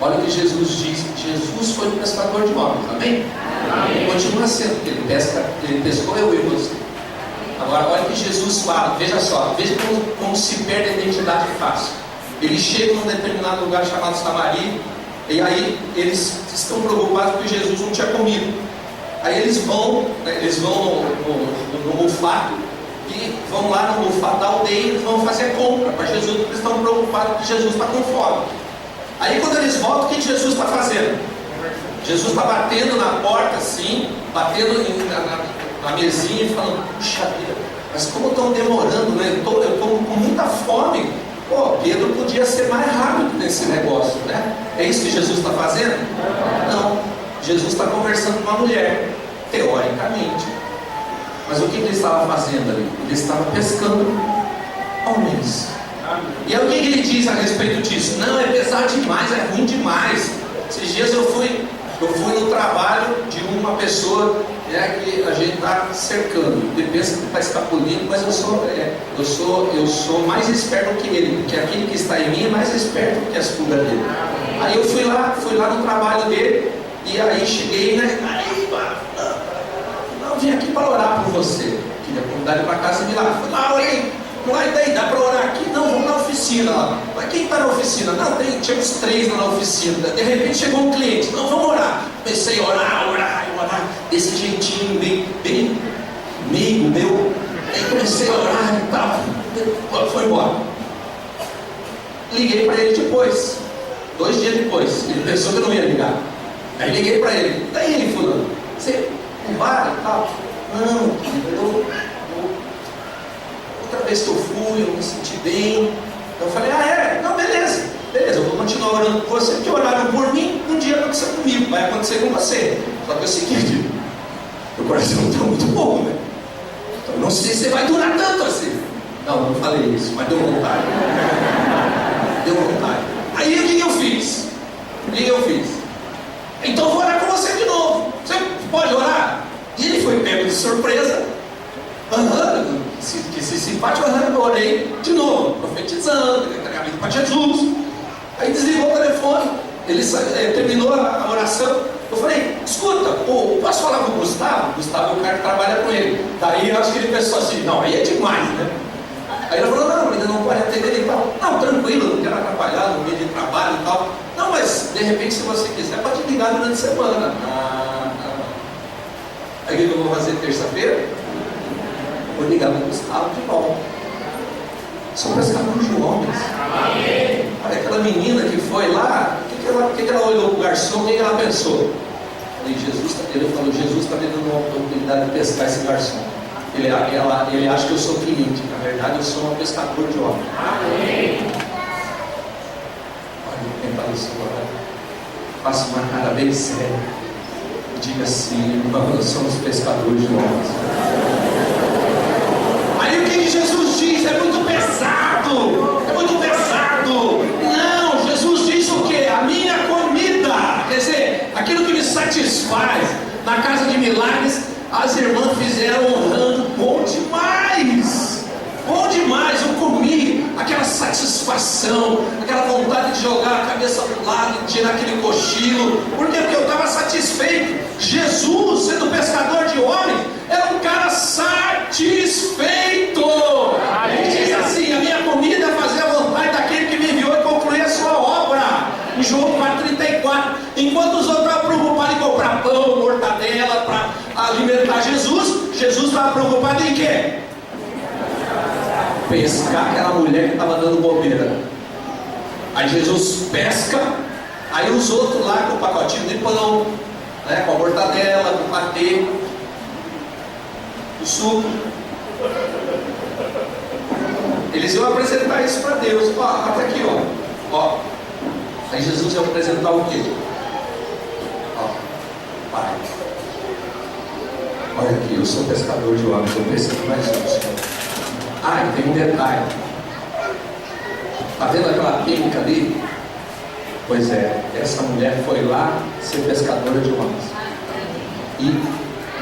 S1: Olha o que Jesus diz. Jesus foi um pescador de homens. Amém? Amém. Continua sendo, porque ele pescou eu e você. Agora olha o que Jesus fala. Veja só, veja como se perde a identidade fácil. Eles chegam num determinado lugar chamado Samaria. E aí eles estão preocupados porque Jesus não tinha comido. Aí eles vão no mufato e vão lá no mufato da aldeia e eles vão fazer compra para Jesus, porque eles estão preocupados porque Jesus está com fome. Aí quando eles voltam, o que Jesus está fazendo? Jesus está batendo na porta assim, batendo na mesinha e falando, puxa vida, mas como estão demorando, né? Eu estou com muita fome. Pedro podia ser mais rápido nesse negócio, né? É isso que Jesus está fazendo? Não. Jesus está conversando com a mulher, teoricamente. Mas o que ele estava fazendo ali? Ele estava pescando homens. E aí o que ele diz a respeito disso? Não, é pesado demais, é ruim demais. Esses dias eu fui no trabalho de uma pessoa, que a gente está cercando. Ele pensa que está escapulindo, mas eu sou mais esperto que ele, porque aquele que está em mim é mais esperto que as fugas dele. Aí eu fui lá no trabalho dele, e aí cheguei, né? Não, vim aqui para orar por você. Queria convidar ele para casa e vir lá. Falei, orei. E daí, dá para orar aqui? Não, vamos na oficina lá. Mas quem está na oficina? Não, tinha uns 3 lá na oficina. De repente chegou um cliente. Não, vamos orar. Comecei a orar. Desse jeitinho, bem meigo meu. Aí comecei a orar e tal. Foi embora. Liguei para ele depois. 2 dias depois. Ele pensou que eu não ia ligar. Aí liguei para ele. Daí, fulano, você não vai e tal? Não, querido, outra vez que eu fui, eu me senti bem. Eu falei, não, beleza, eu vou continuar orando por você, porque oraram por mim, um dia aconteceu comigo, vai acontecer com você. Só que é o seguinte, meu coração não está muito bom, né? Então não sei se você vai durar tanto assim. Não falei isso, mas deu vontade. Aí o que eu fiz? Então eu vou orar com você de novo. Você pode orar? E ele foi pego de surpresa. Que se simpático, eu orei de novo, profetizando, entregando para Jesus. Aí desligou o telefone, ele terminou a oração. Eu falei, escuta, posso falar com o Gustavo? Gustavo é o cara que trabalha com ele. Daí eu acho que ele pensou assim, não, aí é demais, né? Aí ele falou, não, ainda não pode atender e tal. Não, tranquilo, não quero atrapalhar no meio de trabalho e tal. Não, mas de repente, se você quiser, pode ligar durante a semana. Aí o que eu vou fazer terça-feira? Vou ligar para o Gustavo de volta. São pescadores de homens. Olha aquela menina que foi lá, o que ela olhou para o garçom, o que ela pensou? Ele falou, Jesus está me dando uma oportunidade de pescar esse garçom. Ele acha que eu sou cliente, na verdade eu sou um pescador de homens. Olha, quem está no seu lado, faça uma cara bem séria e diga assim, nós somos pescadores de homens. Aí o que Jesus diz? É muito pesado. Não, Jesus diz o quê? A minha comida, quer dizer, aquilo que me satisfaz, Na Casa de Milagres, as irmãs fizeram honrando, bom demais! Bom demais, eu comi, aquela satisfação, aquela vontade de jogar a cabeça do lado e tirar aquele cochilo. Por quê? Porque eu estava satisfeito. Jesus, sendo pescador de homens, era um cara satisfeito. Ele diz assim: a minha comida é fazer a vontade daquele que me enviou e concluir a sua obra. Em João 4,34. Enquanto os outros estavam preocupados em comprar pão, mortadela para alimentar Jesus, Jesus estava preocupado em quê? Pescar aquela mulher que estava dando bobeira. Aí Jesus pesca, aí os outros lá com o pacotinho de pão, né, com a mortadela, com o patê, o suco, eles iam apresentar isso para Deus. Ó, até aqui, ó. Aí Jesus ia apresentar o quê? Ó, Pai, olha aqui, eu sou pescador de homens, eu preciso mais disso. Ah, e tem um detalhe. Está vendo aquela química ali? Pois é, essa mulher foi lá ser pescadora de homens. E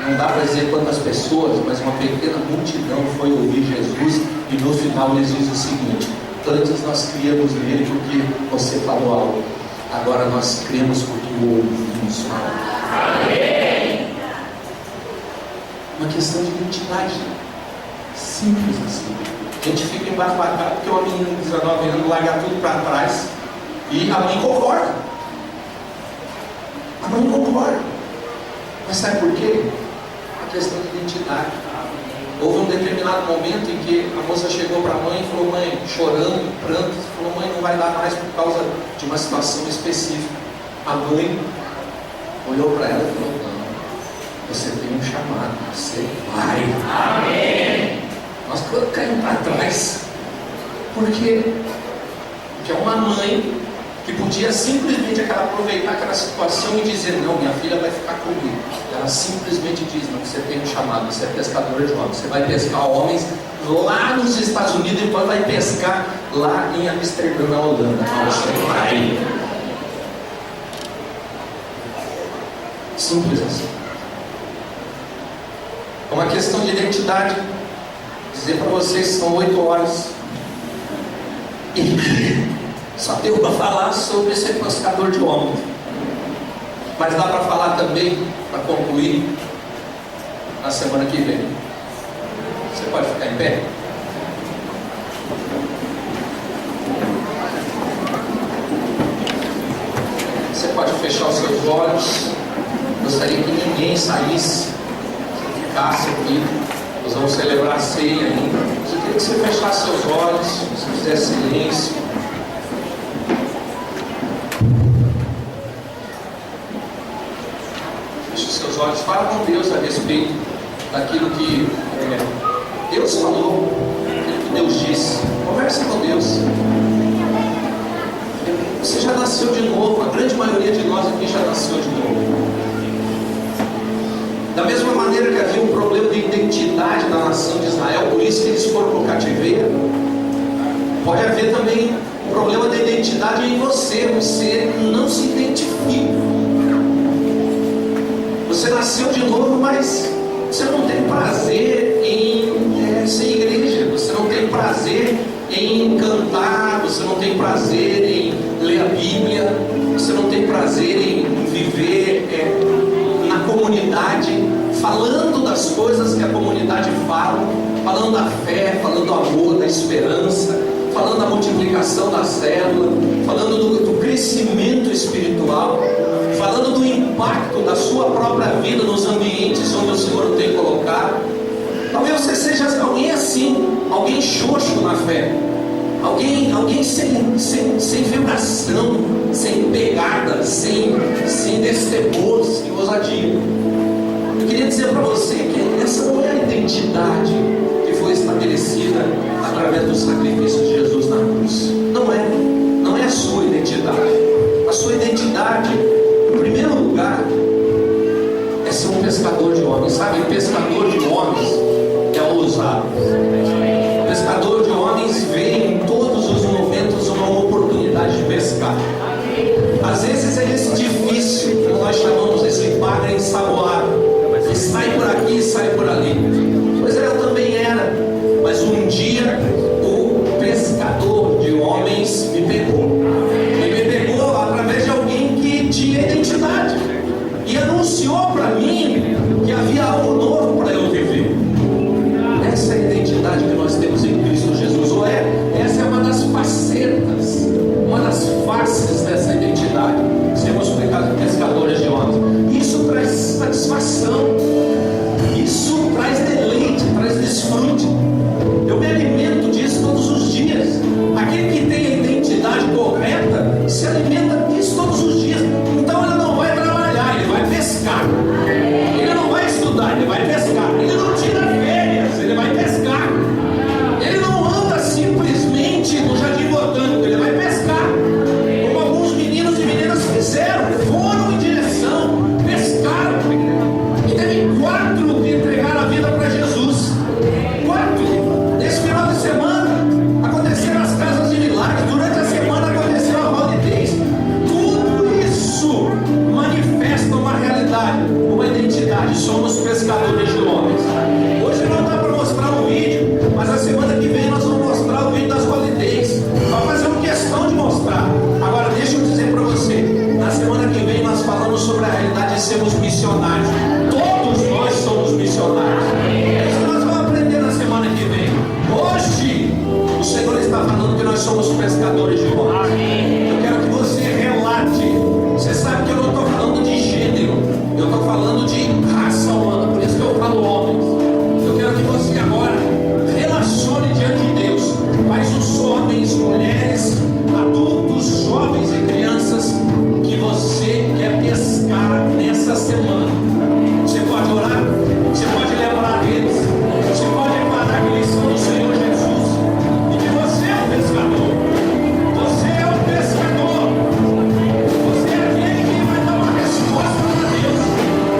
S1: não dá para dizer quantas pessoas, mas uma pequena multidão foi ouvir Jesus. E no final eles dizem o seguinte: antes nós criamos nele porque você falou algo, agora nós cremos porque ouvimos algo. Amém. Uma questão de identidade. Simples assim. A gente fica embasbacado porque uma menina de 19 anos larga tudo para trás e a mãe concorda. A mãe concorda. Mas sabe por quê? A questão de identidade. Houve um determinado momento em que a moça chegou para a mãe e falou: mãe, chorando, pranto, falou: mãe, não vai dar mais por causa de uma situação específica. A mãe olhou para ela e falou: não, você tem um chamado, você vai. Amém. Nós caímos para trás, porque é uma mãe que podia simplesmente aproveitar aquela situação e dizer: não, minha filha vai ficar comigo. Ela simplesmente diz: não, você tem um chamado, você é pescadora de homens, você vai pescar homens lá nos Estados Unidos e depois vai pescar lá em Amsterdã, na Holanda. Não, você vai. Simples assim. É uma questão de identidade. Dizer para vocês, são 8 horas e só deu para falar sobre ser pescador de homens, mas dá para falar também, para concluir, na semana que vem. Você pode ficar em pé? Você pode fechar os seus olhos. Gostaria que ninguém saísse, ficasse aqui. Nós vamos celebrar a ceia ainda. Eu queria que você fechasse seus olhos, se fizesse silêncio. Feche seus olhos, fala com Deus a respeito daquilo que Deus falou, aquilo que Deus disse. Converse com Deus. Você já nasceu de novo, a grande maioria de nós aqui já nasceu de novo. Da mesma maneira que havia um problema de identidade na nação de Israel, por isso que eles foram para o cativeiro, pode haver também um problema de identidade em você. Você não se identifica. Você nasceu de novo, mas você não tem prazer em ser igreja. Você não tem prazer em cantar. Você não tem prazer em ler a Bíblia. Você não tem prazer em viver na comunidade, falando das coisas que a comunidade fala, falando da fé, falando do amor, da esperança, falando da multiplicação da célula, falando do crescimento espiritual, falando do impacto da sua própria vida nos ambientes onde o Senhor o tem colocado. Talvez você seja alguém assim, alguém xoxo na fé, alguém sem vibração, sem pegada, sem destemor, sem ousadia. Eu queria dizer para você que essa não é a identidade que foi estabelecida através do sacrifício de Jesus na cruz. Não é a sua identidade. A sua identidade, em primeiro lugar, é ser um pescador de homens. Sabe, pescador de homens é ousado. Pescador de homens vê em todos os momentos uma oportunidade de pescar. Às vezes é esse difícil que nós chamamos esse padre ensaboado. havia algo novo para eu viver. Essa é a identidade que nós temos em Cristo Jesus. Essa é uma das facetas, uma das faces dessa identidade. Sermos pescadores de homens. Isso traz satisfação, isso traz deleite, traz desfrute. Eu me alimento disso todos os dias. Aquele que tem a identidade correta se alimenta disso todos os dias. Então ele não vai trabalhar, ele vai pescar. Ele não vai estudar, ele vai pescar. Ele não tira férias, ele vai pescar. Ele não anda simplesmente no jardim botânico, ele vai pescar. Como alguns meninos e meninas fizeram, foram em direção, pescaram. E teve 4 que entregaram a vida para Jesus. 4. Nesse final de semana aconteceram as casas de milagres. Durante a semana aconteceu a rodidez. Tudo isso manifesta uma realidade, uma identidade. Somos pescadores de homens. Hoje não dá para mostrar o vídeo, mas a semana que vem nós vamos mostrar o vídeo das rodidez. Vamos fazer uma questão de mostrar. Agora deixa eu dizer para você, na semana que vem nós falamos sobre a realidade de sermos missionários. Todos nós somos missionários. É isso que nós vamos aprender na semana que vem. Hoje o Senhor está falando que nós somos pescadores de homens. Eu quero que você relate. Você sabe que eu não estou falando de gênero, eu estou falando de raça humana, por isso que eu falo homens. Eu quero que você agora relacione diante de Deus quais os homens, mulheres, adultos, jovens e crianças que você quer pescar nessa semana. Você pode orar, você pode lembrar deles, você pode parar que eles são do Senhor Jesus e que você é o pescador. Você é o pescador. Você é aquele que vai dar uma resposta para Deus.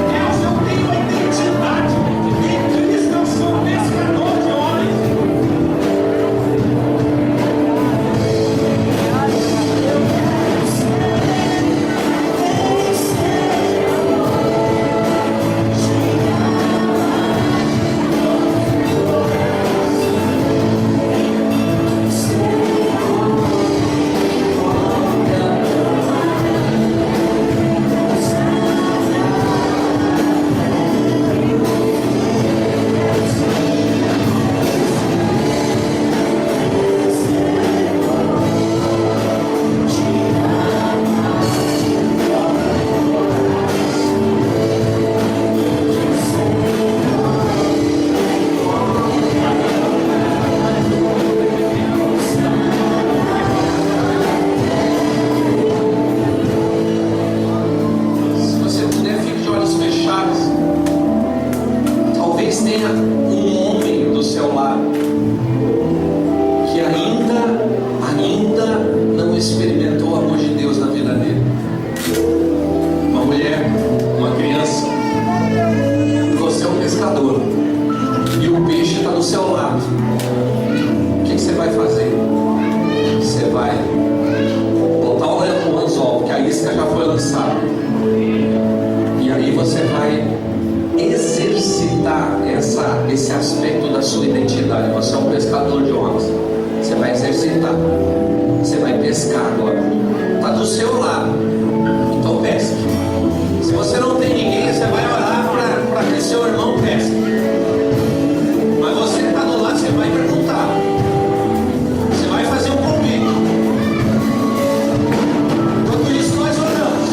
S1: Deus, eu tenho a identidade. Em Cristo eu sou pescador de homens. Se você puder, fique de olhos fechados. Talvez tenha um homem do seu lado que ainda não experimentou o amor de Deus na vida dele. Uma mulher, uma criança. Você é um pescador e o peixe está do seu lado. O que você vai fazer? Você vai botar o anzol, porque a isca já foi lançada. E aí você vai exercitar esse aspecto da sua identidade. Você é um pescador de homens. Você vai exercitar. Você vai pescar agora. Está do seu lado. Então pesque. Se você não tem ninguém, você vai orar para que seu irmão pesque. Mas você está do lado, você vai perguntar. Você vai fazer um convite. Enquanto isso, nós oramos.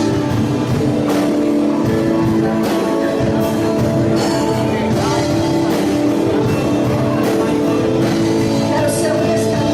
S4: Quero ser um pescador.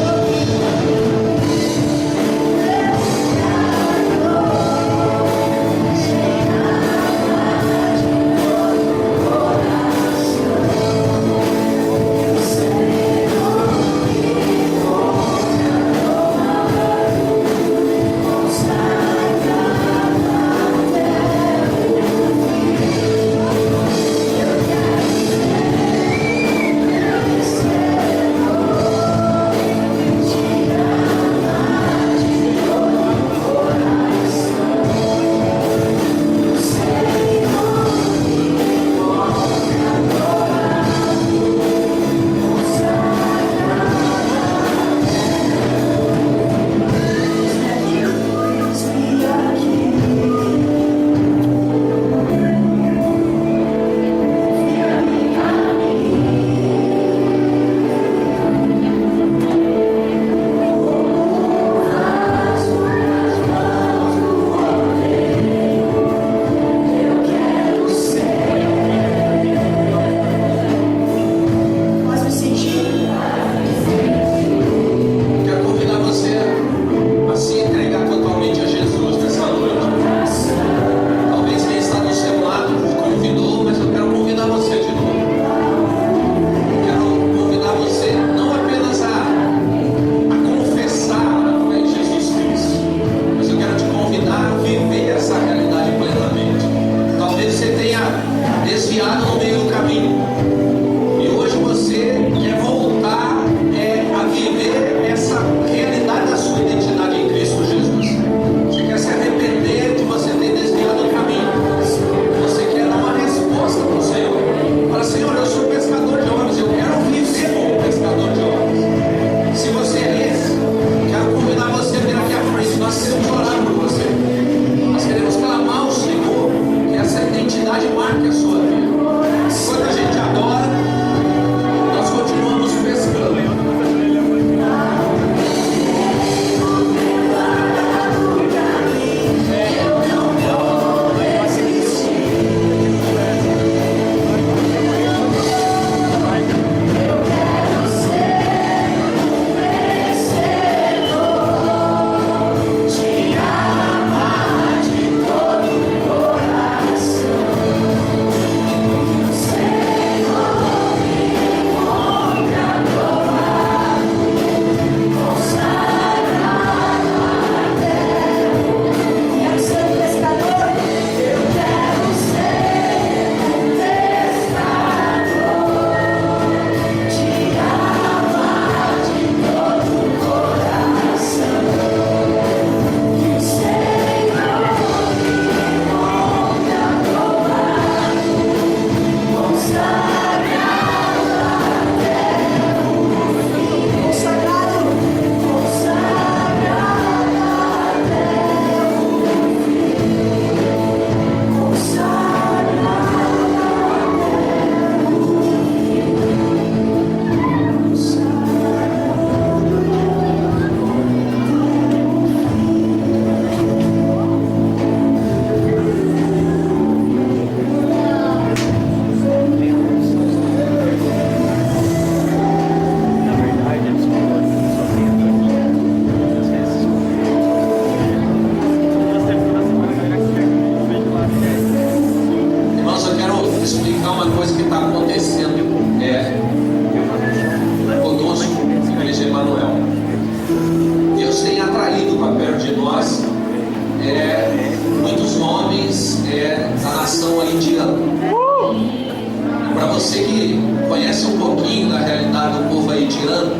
S1: você que conhece um pouquinho da realidade do povo haitiano,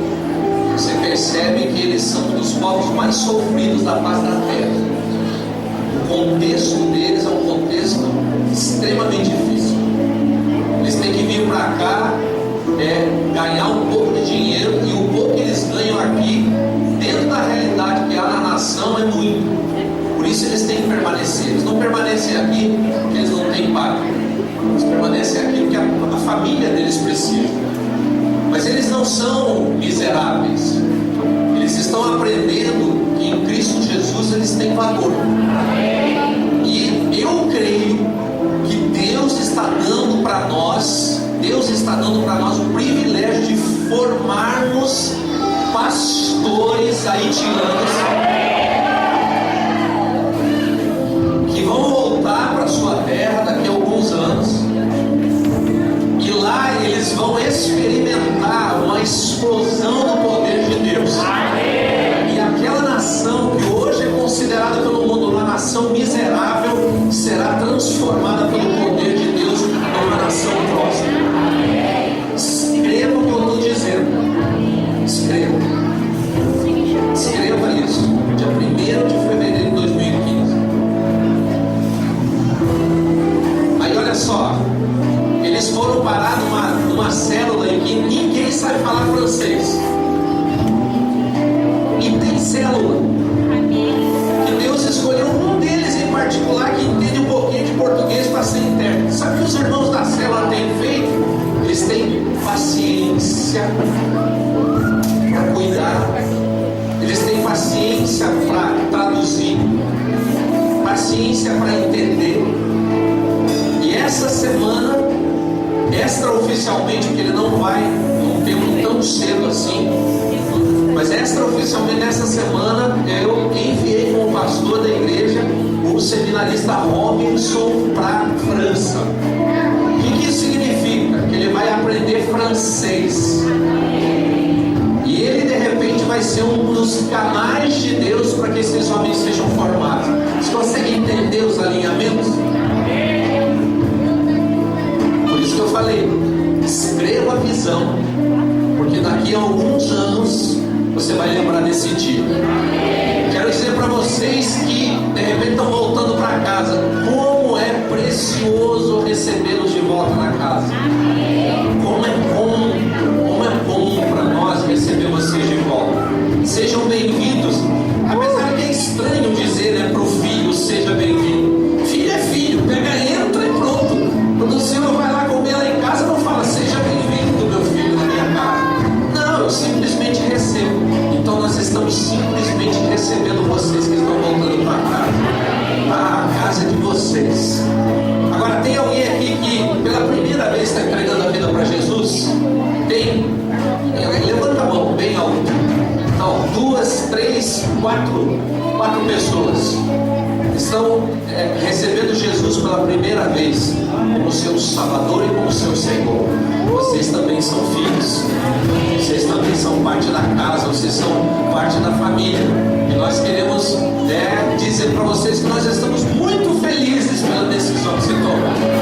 S1: você percebe que eles são um dos povos mais sofridos da face da terra. O contexto deles é um contexto extremamente difícil. Eles têm que vir para cá, ganhar um pouco de dinheiro, e o pouco que eles ganham aqui, dentro da realidade que há na nação, é muito. Por isso eles têm que permanecer. Eles não permanecem aqui porque eles não têm pago. Eles permanecem aqui porque a família deles precisa. Mas eles não são miseráveis. Eles estão aprendendo que em Cristo Jesus eles têm valor. E eu creio que Deus está dando para nós o privilégio de formarmos pastores haitianos que vão voltar para sua terra daqui a alguns anos, e lá eles vão experimentar uma explosão do poder de Deus. E aquela nação que hoje é considerada pelo mundo uma nação miserável será transformada pelo poder de Deus numa nação próspera. Escreva o que eu estou dizendo. Escreva isso. Dia 1º de fevereiro de 2015. Aí olha só, eles foram parar numa célula em que ninguém sabe falar francês. E tem célula que Deus escolheu um deles em particular que entende um pouquinho de português para ser intérprete. Sabe o que os irmãos da célula têm feito? Eles têm paciência para cuidar, eles têm paciência para traduzir, paciência para entender. E essa semana, extraoficialmente, porque ele não vai num tempo tão cedo assim, mas extraoficialmente nessa semana eu enviei como pastor da igreja o seminarista Robinson para a França. O que isso significa? Que ele vai aprender francês. E ele de repente vai ser um dos canais de Deus para que esses homens sejam formados. Você consegue entender os alinhamentos? Por isso que eu falei, escreva a visão, porque daqui a alguns anos você vai lembrar desse dia. Quero dizer para vocês que de repente estão voltando para casa, como é precioso recebê-los de volta na casa. Como é bom para nós receber vocês de volta. Sejam bem-vindos. Apesar que é estranho dizer para o filho, seja bem-vindo. Filho é filho, entra e pronto. Quando o Senhor vai lá comer lá em casa, não fala, seja bem-vindo, meu filho, na minha casa. Não, eu simplesmente recebo. Então nós estamos simplesmente recebendo vocês que estão voltando para casa. A casa de vocês. Agora, tem alguém aqui que pela primeira vez está entregando a vida para Jesus? Tem? Levanta a mão bem alto. Então, 2, 3, 4 pessoas estão recebendo Jesus pela primeira vez como seu Salvador e como seu Senhor. Vocês também são filhos, vocês também são parte da casa, vocês são parte da família. E nós queremos dizer para vocês que nós estamos muito felizes pela decisão que você tomou.